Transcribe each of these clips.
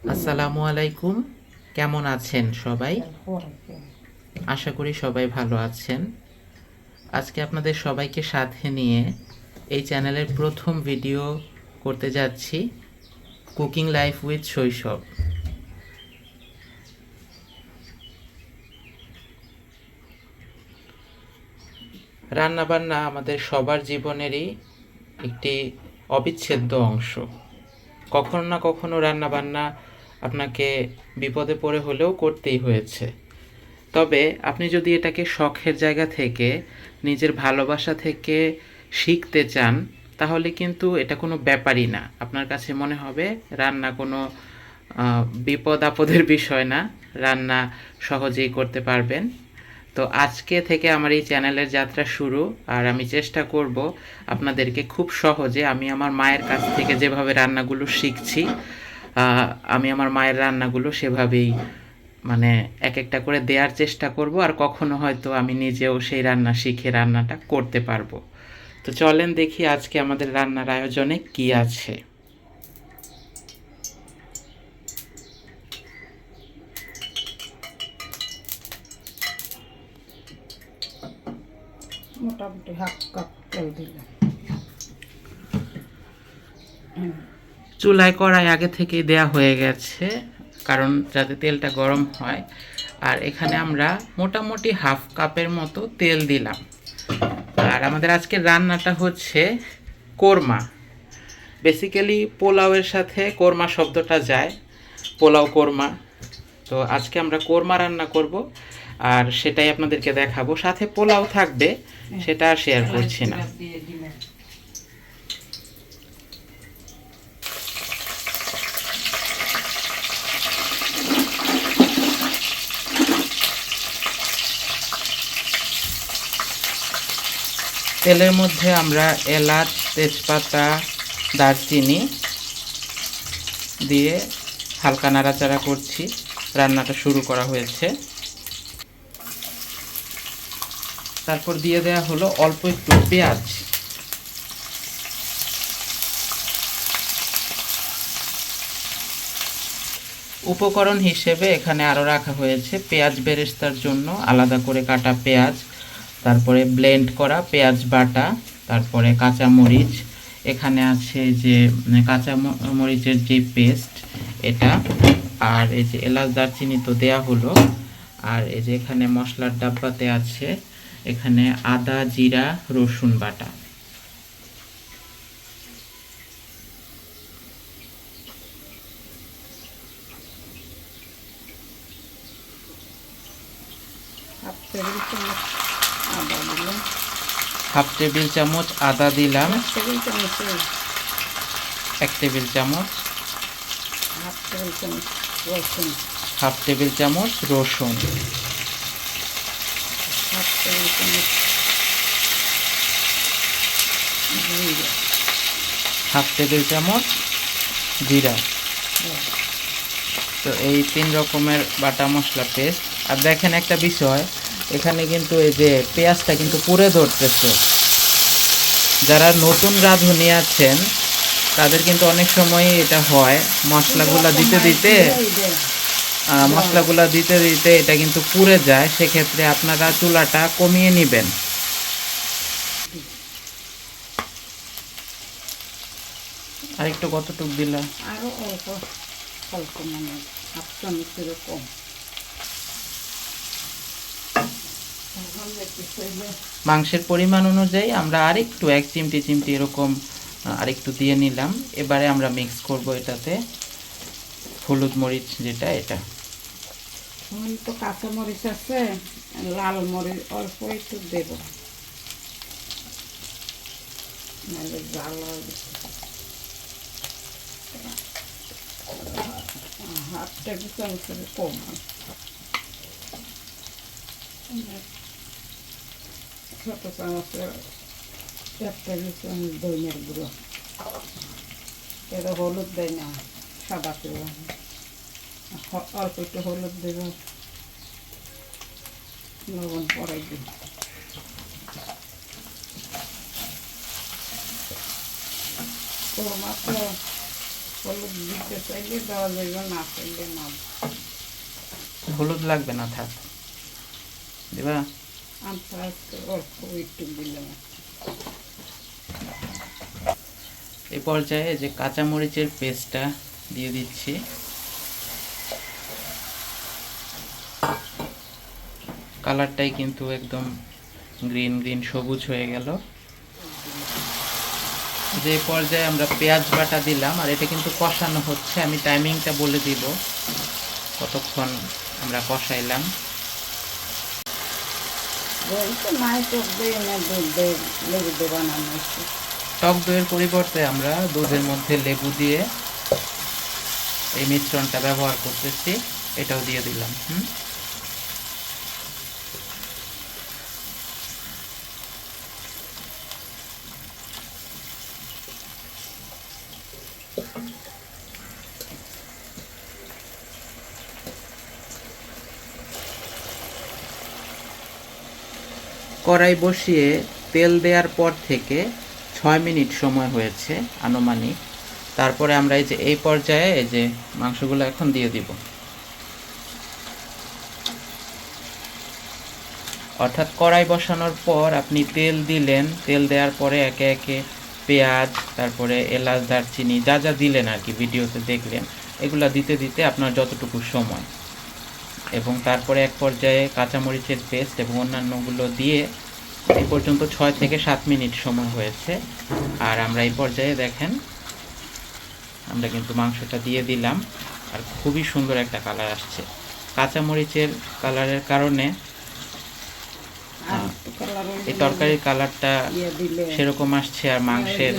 আসসালামু আলাইকুম। কেমন আছেন সবাই? আশা করি সবাই ভালো আছেন। আজকে আপনাদের সবাইকে সাথে নিয়ে এই চ্যানেলের প্রথম ভিডিও করতে যাচ্ছি, কুকিং লাইফ উইথ শৈশব। রান্নাবান্না আমাদের সবার জীবনেরই একটি অবিচ্ছেদ্য অংশ। কখনো না কখনো রান্নাবান্না আপনাকে বিপদে পড়ে হলেও করতেই হয়েছে। তবে আপনি যদি এটাকে শখের জায়গা থেকে, নিজের ভালোবাসা থেকে শিখতে চান, তাহলে কিন্তু এটা কোনো ব্যাপারই না। আপনার কাছে মনে হবে রান্না কোনো বিপদ আপদের বিষয় না, রান্না সহজেই করতে পারবেন। তো আজকে থেকে আমার এই চ্যানেলের যাত্রা শুরু, আর আমি চেষ্টা করব আপনাদেরকে খুব সহজে, আমি আমার মায়ের কাছ থেকে যেভাবে রান্নাগুলো শিখছি, আমি আমার মায়ের রান্নাগুলো সেভাবেই মানে এক একটা করে দেওয়ার চেষ্টা করব, আর কখনো হয়তো আমি নিজেও সেই রান্না শিখে রান্নাটা করতে পারবো। তো চলেন দেখি আজকে আমাদের রান্নার আয়োজনে কি আছে। মোটামুটি হাফ কাপ তেল দিলাম। চুলায় কড়াই আগে থেকেই দেয়া হয়ে গেছে, কারণ যাতে তেলটা গরম হয়। আর এখানে আমরা মোটামুটি হাফ কাপের মতো তেল দিলাম। আর আমাদের আজকের রান্নাটা হচ্ছে কোরমা। বেসিক্যালি পোলাওয়ের সাথে কোরমা শব্দটা যায়, পোলাও কোরমা। তো আজকে আমরা কোরমা রান্না করব, আর সেটাই আপনাদেরকে দেখাবো। সাথে পোলাও থাকবে, সেটা আর শেয়ার করছি না। তেলের মধ্যে আমরা এলাচ, তেজপাতা, দারচিনি দিয়ে হালকা নাড়াচাড়া করছি। রান্নাটা শুরু করা হয়েছে। তারপর দিয়ে দেয়া হলো অল্প একটু পেঁয়াজ। উপকরণ হিসেবে এখানে আরও রাখা হয়েছে পেঁয়াজ বেরেস্তার জন্য আলাদা করে কাটা পেঁয়াজ, তারপরে ব্লেন্ড করা পেঁয়াজ বাটা, তারপরে কাঁচা মরিচ, এখানে আছে যে কাঁচা মরিচের যে পেস্ট এটা, আর এই যে এলাচ দারচিনি তো দেয়া হলো। আর এই যে এখানে মশলার ডাব্বাতে আছে এখানে আদা, জিরা, রসুন বাটা। হাফ টেবিল চামচ আদা দিলাম। হাফ টেবিল চামচ আদা দিলাম। 1 টেবিল চামচ। হাফ টেবিল চামচ রসুন। হাফ টেবিল চামচ রসুন। হাফ টেবিল চামচ জিরা। তো এই 3 রকমের বাটা মশলা পেস্ট। আর দেখেন একটা বিষয়, এখানে কিন্তু এই যে পেঁয়াজটা কিন্তু পুড়ে ধরতেছে। যারা নতুন রাঁধুনি আছেন তাদের কিন্তু অনেক সময় এটা হয়, মশলাগুলা দিতে দিতে এটা কিন্তু পুড়ে যায়। সেক্ষেত্রে আপনারা চুলাটা কমিয়ে নেবেন। আর একটু কতটুকু দিলাম? আরো অল্প অল্প, মানে হাফ চামচের কম। মাংসের পরিমাণ অনুযায়ী আমরা আরেকটু 1 চিমটি এরকম আরেকটু দিয়ে নিলাম। এবারে আমরা মিক্স করব এটাতে হলুদ মরিচ, যেটা এটা তো কাঁচা মরিচ আছে, লাল মরিচ অল্প একটু দেব, নাহলে জাল হাফ টেবিল চামচের কম। ছোট চামচের 1 টেবিল চামচ ধনিয়ার গুঁড়ো। এটা হলুদ দেয় না, সাদা করে অল্প একটু হলুদ দেব, লবণ পরাই দিই। মাত্র হলুদ দিতে চাইলে দেওয়া যাবে, না চাইলে না। হলুদ লাগবে না, থাক। দিবা? আচ্ছা, আজকে অল্প একটু দিলাম। এই পর্যায়ে যে কাঁচামরিচের পেস্টটা দিয়ে দিচ্ছি। কালারটাই কিন্তু একদম গ্রিন গ্রিন সবুজ হয়ে গেল। যে পর্যায়ে আমরা পেঁয়াজ বাটা দিলাম, আর এটা কিন্তু কষানো হচ্ছে। আমি টাইমিংটা বলে দিব কতক্ষণ আমরা কষাইলাম। টক দইয়ের পরিবর্তে আমরা দুধের মধ্যে লেবু দিয়ে এই মিশ্রণটা ব্যবহার করতেছি, এটাও দিয়ে দিলাম। কড়াই বসিয়ে তেল দেওয়ার পর থেকে 6 মিনিট সময় হয়েছে আনুমানিক। তারপরে আমরা এই পর্যায়ে এই যে মাংসগুলো এখন দিয়ে দিব। অর্থাৎ কড়াই বসানোর পর আপনি তেল দিলেন, তেল দেওয়ার পরে একে একে পেঁয়াজ, তারপরে এলাচ, দারচিনি যা যা দিলেন আর কি, ভিডিওতে দেখলেন, এগুলা দিতে দিতে আপনার যতটুকু সময়, এবং তারপরে এক পর্যায়ে কাঁচামরিচের পেস্ট এবং অন্যান্যগুলো দিয়ে এই পর্যন্ত 6 থেকে 7 মিনিট সময় হয়েছে। আর আমরা এই পর্যায়ে দেখেন আমরা কিন্তু মাংসটা দিয়ে দিলাম, আর খুবই সুন্দর একটা কালার আসছে। কাঁচামরিচের কালারের কারণে এই তরকারির কালারটা সেরকম আসছে। আর মাংসের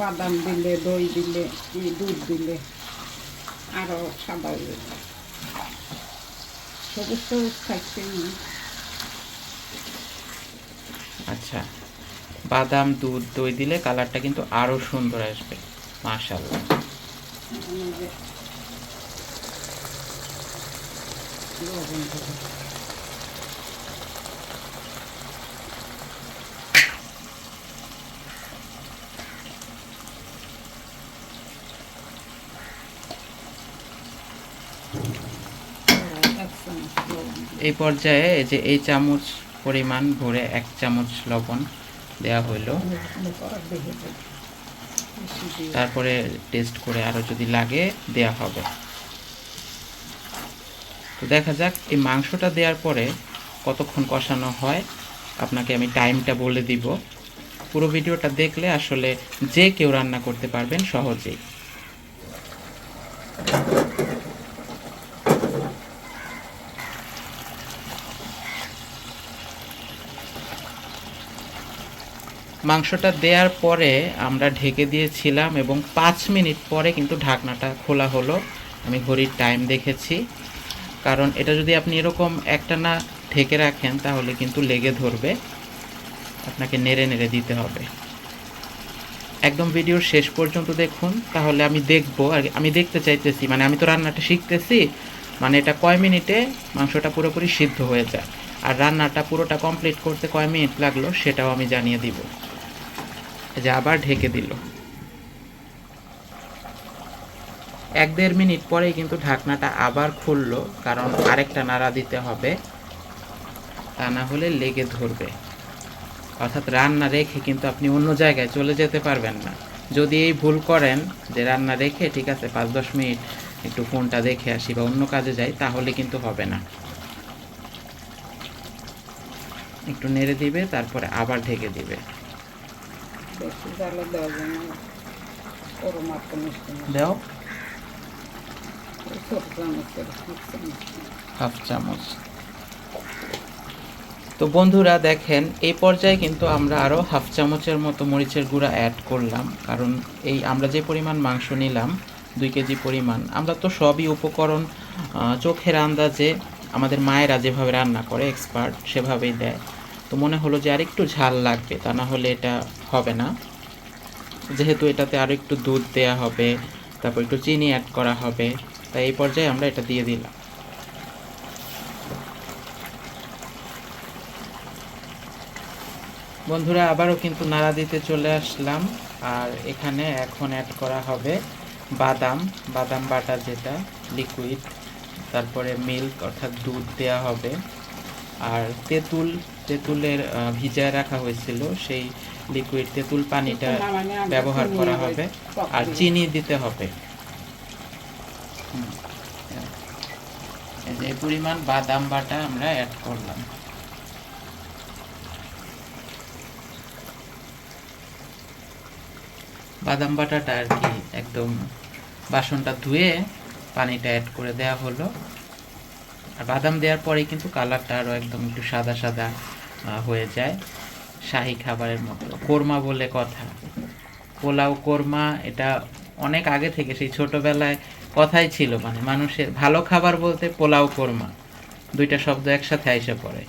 বাদাম দিলে, দই দিলে, দুধ দিলে আরো সাদা হয়ে যাবে। সবুজ সবুজ থাকছে। আচ্ছা, বাদাম, দুধ, দই দিলে কালারটা কিন্তু আরো সুন্দর আসবে মাশাআল্লাহ। এই পর্যায়ে এই চামচ পরিমাণ ভরে 1 চামচ লবণ দেওয়া হলো। তারপরে টেস্ট করে আরো যদি লাগে দেয়া হবে। তো দেখা যাক এই মাংসটা দেওয়ার পরে কতক্ষণ কষানো হয়, আপনাকে আমি টাইমটা বলে দিব। পুরো ভিডিওটা দেখলে আসলে যে কেউ রান্না করতে পারবেন সহজেই। মাংসটা দেওয়ার পরে আমরা ঢেকে দিয়েছিলাম এবং 5 মিনিট পরে কিন্তু ঢাকনাটা খোলা হলো। আমি ঘড়ির টাইম দেখেছি, কারণ এটা যদি আপনি এরকম একটানা ঢেকে রাখেন তাহলে কিন্তু লেগে ধরবে, আপনাকে নেড়ে নেড়ে দিতে হবে। একদম ভিডিওর শেষ পর্যন্ত দেখুন, তাহলে আমি দেখব আর আমি দেখতে চাইতেছি, মানে আমি তো রান্নাটা শিখতেছি, মানে এটা কয় মিনিটে মাংসটা পুরোপুরি সিদ্ধ হয়ে যায়, আর রান্নাটা পুরোটা কমপ্লিট করতে কয় মিনিট লাগলো সেটাও আমি জানিয়ে দিব। যে আবার ঢেকে দিল। 1-1.5 মিনিট পরেই কিন্তু ঢাকনাটা আবার খুললো, কারণ আরেকটা নাড়া দিতে হবে, তা না হলে লেগে ধরবে। অর্থাৎ রান্না রেখে কিন্তু আপনি অন্য জায়গায় চলে যেতে পারবেন না। যদি এই ভুল করেন যে রান্না রেখে ঠিক আছে 5-10 মিনিট একটু ফোনটা দেখে আসি বা অন্য কাজে যাই, তাহলে কিন্তু হবে না। একটু নেড়ে দিবে, তারপরে আবার ঢেকে দিবে। দাও হাফ চামচ। তো বন্ধুরা দেখেন, এই পর্যায়ে কিন্তু আমরা আরও হাফ চামচের মতো মরিচের গুঁড়া অ্যাড করলাম, কারণ এই আমরা যে পরিমাণ মাংস নিলাম 2 কেজি পরিমাণ, আমরা তো সবই উপকরণ চোখের আন্দাজে আমাদের মায়েরা যেভাবে রান্না করে এক্সপার্ট সেভাবেই দেয়। তো মনে হলো যে আর একটু ঝাল লাগবে, তা না হলে এটা হবে না। যেহেতু এটাতে আরও একটু দুধ দেয়া হবে, তারপর একটু চিনি অ্যাড করা হবে, তাই এই পর্যায়ে আমরা এটা দিয়ে দিলাম। বন্ধুরা আবারও কিন্তু নাড়া দিতে চলে আসলাম, আর এখানে এখন অ্যাড করা হবে বাদাম বাদাম বাটা যেটা লিকুইড, তারপরে মিল্ক অর্থাৎ দুধ দেয়া হবে, আর তেঁতুলের ভিজায় রাখা হয়েছিল সেই লিকুইড তেঁতুল পানিটা ব্যবহার করা হবে, আর চিনি দিতে হবে। এই যে এই পরিমাণ বাদাম বাটা আমরা অ্যাড করলাম। বাদাম বাটাটা আর কি একদম বাসনটা ধুয়ে পানিটা অ্যাড করে দেওয়া হলো। আর বাদাম দেওয়ার পরে কিন্তু কালারটা আরও একদম একটু সাদা সাদা হয়ে যায়, শাহী খাবারের মতো। কোরমা বলে কথা, পোলাও কোরমা, এটা অনেক আগে থেকে সেই ছোটবেলায় কথাই ছিল, মানে মানুষের ভালো খাবার বলতে পোলাও কোরমা দুইটা শব্দ একসাথে আইসা পড়ে।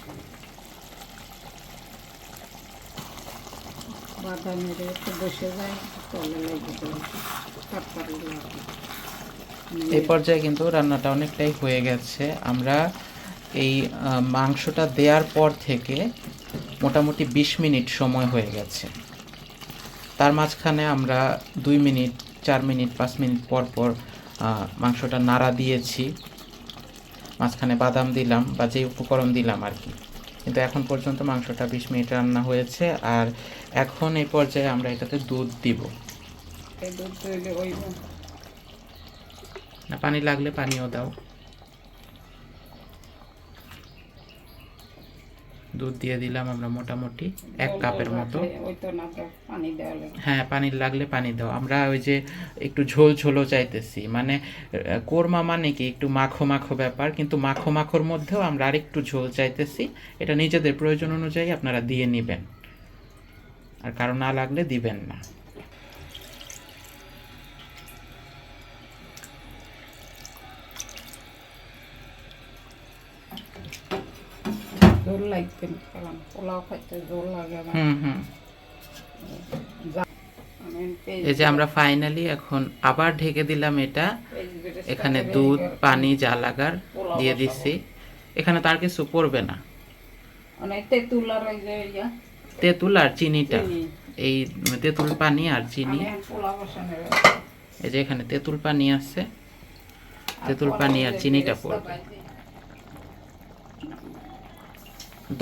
বাদামের একটু বসে যায়, তলে লেগে যায়, তরকারি লাগে। এই পর্যায়ে কিন্তু রান্নাটা অনেকটাই হয়ে গেছে। আমরা এই মাংসটা দেওয়ার পর থেকে মোটামুটি 20 মিনিট সময় হয়ে গেছে। তার মাঝখানে আমরা 2 মিনিট 4 মিনিট 5 মিনিট পর পর মাংসটা নাড়া দিয়েছি, মাঝখানে বাদাম দিলাম বা যে উপকরণ দিলাম আর কি। কিন্তু এখন পর্যন্ত মাংসটা 20 মিনিট রান্না হয়েছে। আর এখন এই পর্যায়ে আমরা এটাতে দুধ দিব। এই দুধ দিলে ওই না, পানি লাগলে পানিও দাও। দুধ দিয়ে দিলাম আমরা মোটামুটি 1 কাপের মতো। ওই তো না, তো পানি দেওয়া লাগে। হ্যাঁ, পানি লাগলে পানি দাও। আমরা ওই যে একটু ঝোল ঝোলও চাইতেছি, মানে কোরমা মানে কি একটু মাখো মাখো ব্যাপার, কিন্তু মাখো মাখোর মধ্যেও আমরা আরেকটু ঝোল চাইতেছি। এটা নিজেদের প্রয়োজন অনুযায়ী আপনারা দিয়ে নেবেন, আর কারো না লাগলে দিবেন না। ঝোল লাগবে, কারণ পোলাও খাইতে ঝোল লাগে আমার। হুম। এই যে আমরা ফাইনালি এখন আবার ঢেকে দিলাম এটা। এখানে দুধ পানি যা লাগার দিয়ে দিচ্ছি। এখানে তার কিছু পড়বে না, তেঁতুল আর ওই যে তেঁতুল আর চিনিটা, এই তেঁতুল পানি আর চিনি। এই যে এখানে তেঁতুল পানি আছে, তেঁতুল পানি আর চিনিটা পড়বে।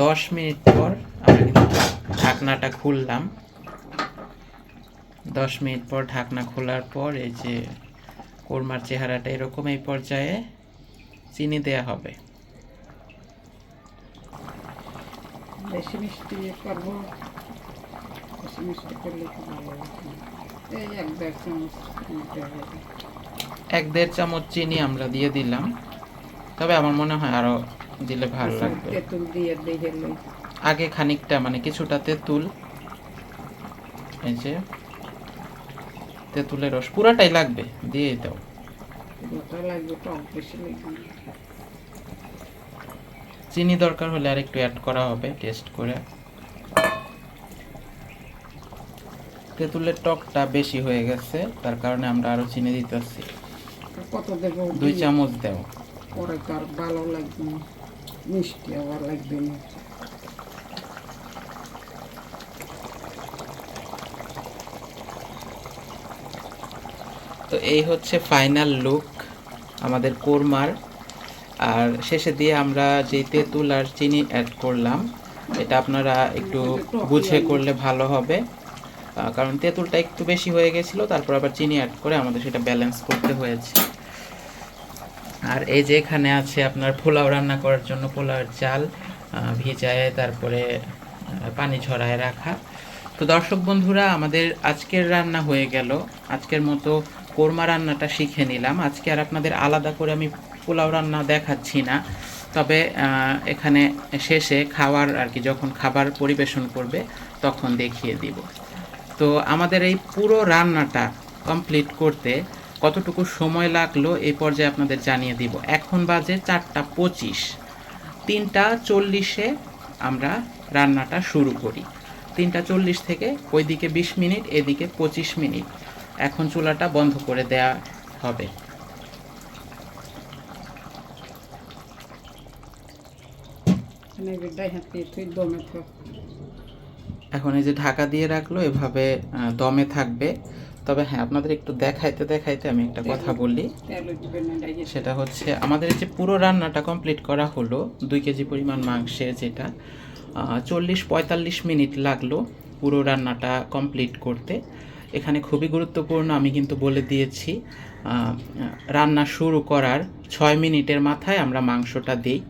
10 মিনিট পর আমরা কিন্তু ঢাকনাটা খুললাম। 10 মিনিট পর ঢাকনা খোলার পর এই যে কোরমার চেহারাটা এরকম। এই পর্যায়ে চিনি দেয়া হবে। বেশি মিষ্টি করবো, বেশি মিষ্টি করলে খুব ভালো লাগে। এই 1-1.5 চামচ দিতে হবে। 1-1.5 চামচ চিনি আমরা দিয়ে দিলাম, তবে আমার মনে হয় আরো দিলে ভালো লাগবে। তেঁতুল দিয়ে দিয়ে আগে খানিকটা মানে কিছুটা তেঁতুল, এই যে তেঁতুলের রস পুরাটাই লাগবে, দিয়ে দাও। গোটা লাগবে, টক বেশি লাগবে। চিনি দরকার হলে আর একটু অ্যাড করা হবে টেস্ট করে। তেঁতুলের টকটা বেশি হয়ে গেছে, তার কারণে আমরা আরো চিনি দিতেছি। কত দেব? 2 চামচ দাও। পরে তার ভালো লাগবে না, মিষ্টি আবার লাগবে না। তো এই হচ্ছে ফাইনাল লুক আমাদের কোরমার। আর শেষে দিয়ে আমরা যে তেঁতুল আর চিনি অ্যাড করলাম, এটা আপনারা একটু বুঝে করলে ভালো হবে, কারণ তেঁতুলটা একটু বেশি হয়ে গেছিল, তারপর আবার চিনি অ্যাড করে আমাদের সেটা ব্যালেন্স করতে হয়েছে। আর এই যে এখানে আছে আপনার পোলাও রান্না করার জন্য পোলাওয়ের চাল ভিজায় তারপরে পানি ঝরায় রাখা। তো দর্শক বন্ধুরা, আমাদের আজকের রান্না হয়ে গেল। আজকের মতো কোরমা রান্নাটা শিখে নিলাম। আজকে আর আপনাদের আলাদা করে আমি পোলাও রান্না দেখাচ্ছি না, তবে এখানে শেষে খাওয়ার আর কি, যখন খাবার পরিবেশন করবে তখন দেখিয়ে দিব। তো আমাদের এই পুরো রান্নাটা কমপ্লিট করতে কতটুকু সময় লাগলো এই পর্যায়ে আপনাদের জানিয়ে দিব। এখন বাজে 4:25, 3:40-এ আমরা রান্নাটা শুরু করি। 3:40 থেকে ওইদিকে 20 মিনিট, এদিকে 25 মিনিট। এখন চুলাটা বন্ধ করে দেয়া হবে। এখন এই যে ঢাকা দিয়ে রাখলো, এভাবে দমে থাকবে। তবে হ্যাঁ, আপনাদের একটু দেখাইতে দেখাইতে আমি একটা কথা বলি। তেল উঠবে না ডাইজেস্ট। সেটা হচ্ছে আমাদের যে পুরো রান্নাটা কমপ্লিট করা হলো 2 কেজি পরিমাণ মাংসের, যেটা 40-45 মিনিট লাগলো পুরো রান্নাটা কমপ্লিট করতে। এখানে খুবই গুরুত্বপূর্ণ, আমি কিন্তু বলে দিয়েছি, রান্না শুরু করার 6 মিনিটের মাথায় আমরা মাংসটা দিই,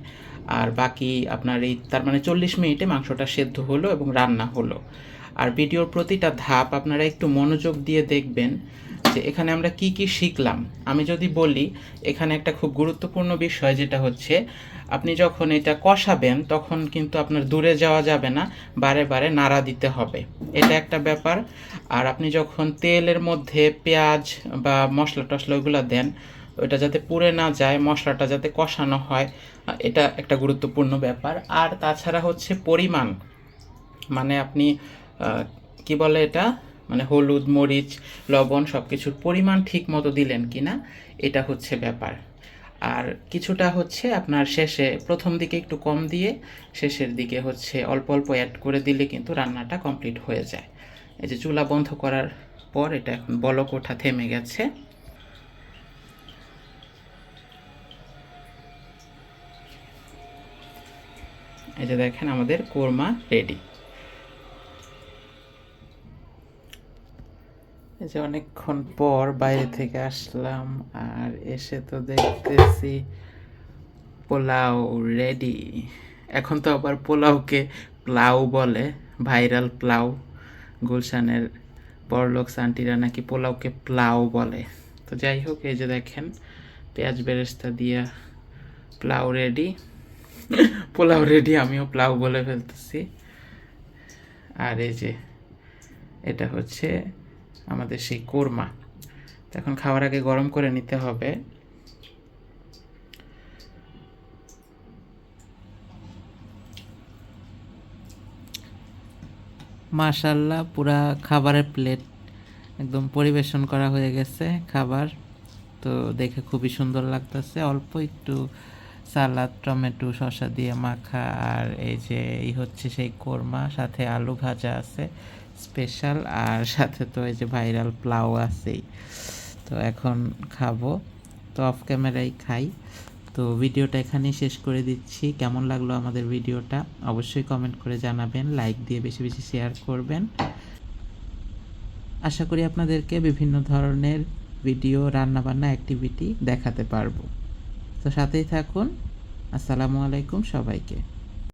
আর বাকি আপনার এই তার মানে 40 মিনিটে মাংসটা সেদ্ধ হলো এবং রান্না হলো। আর ভিডিওর প্রতিটা ধাপ আপনারা একটু মনোযোগ দিয়ে দেখবেন যে এখানে আমরা কি কি শিখলাম। আমি যদি বলি, এখানে একটা খুব গুরুত্বপূর্ণ বিষয় যেটা হচ্ছে, আপনি যখন এটা কষাবেন তখন কিন্তু আপনার দূরে যাওয়া যাবে না, বারে বারে নাড়া দিতে হবে, এটা একটা ব্যাপার। আর আপনি যখন তেলের মধ্যে পেঁয়াজ বা মশলা টশলা ওইগুলো দেন, ওইটা যাতে পুড়ে না যায়, মশলাটা যাতে কষানো হয়, এটা একটা গুরুত্বপূর্ণ ব্যাপার। আর তাছাড়া হচ্ছে পরিমাণ, মানে আপনি কি বলে এটা, মানে হলুদ, মরিচ, লবণ সব কিছুর পরিমাণ ঠিক মতো দিলেন কি না, এটা হচ্ছে ব্যাপার। আর কিছুটা হচ্ছে আপনার শেষে, প্রথম দিকে একটু কম দিয়ে শেষের দিকে হচ্ছে অল্প অল্প অ্যাড করে দিলে কিন্তু রান্নাটা কমপ্লিট হয়ে যায়। এই যে চুলা বন্ধ করার পর এটা এখন বলক ওঠা থেমে গেছে। এই যে দেখেন আমাদের কোরমা রেডি। এই যে অনেকক্ষণ পর বাইরে থেকে আসলাম, আর এসে তো দেখতেছি পোলাও রেডি। এখন তো আবার পোলাওকে প্লাউ বলে, ভাইরাল প্লাউ। গুলশানের বড়লোক আন্টিরা নাকি পোলাওকে প্লাউ বলে। তো যাই হোক, এই যে দেখেন পেঁয়াজ বেরেস্তা দিয়া প্লাউ রেডি। পোলাও রেডি, আমিও প্লাউ বলে ফেলতেছি। আর এই যে এটা হচ্ছে আমাদের সেই কোরমা। তো এখন খাওয়ার আগে গরম করে নিতে হবে। মাশাল্লাহ, পুরা খাবারের প্লেট একদম পরিবেশন করা হয়ে গেছে খাবার। তো দেখে খুবই সুন্দর লাগতেছে। অল্প একটু সালাদ, টমেটো, শসা দিয়ে মাখা, আর এই যে এই হচ্ছে সেই কোরমা, সাথে আলু ভাজা আছে স্পেশাল, আর সাথে তো এই যে ভাইরাল প্লাউ আছেই। তো এখন খাবো, তো অফ ক্যামেরাই খাই। তো ভিডিওটা এখানেই শেষ করে দিচ্ছি। কেমন লাগলো আমাদের ভিডিওটা অবশ্যই কমেন্ট করে জানাবেন, লাইক দিয়ে বেশি বেশি শেয়ার করবেন। আশা করি আপনাদেরকে বিভিন্ন ধরনের ভিডিও, রান্নাবান্না, অ্যাক্টিভিটি দেখাতে পারবো। তো সাথেই থাকুন। আসসালামু আলাইকুম সবাইকে।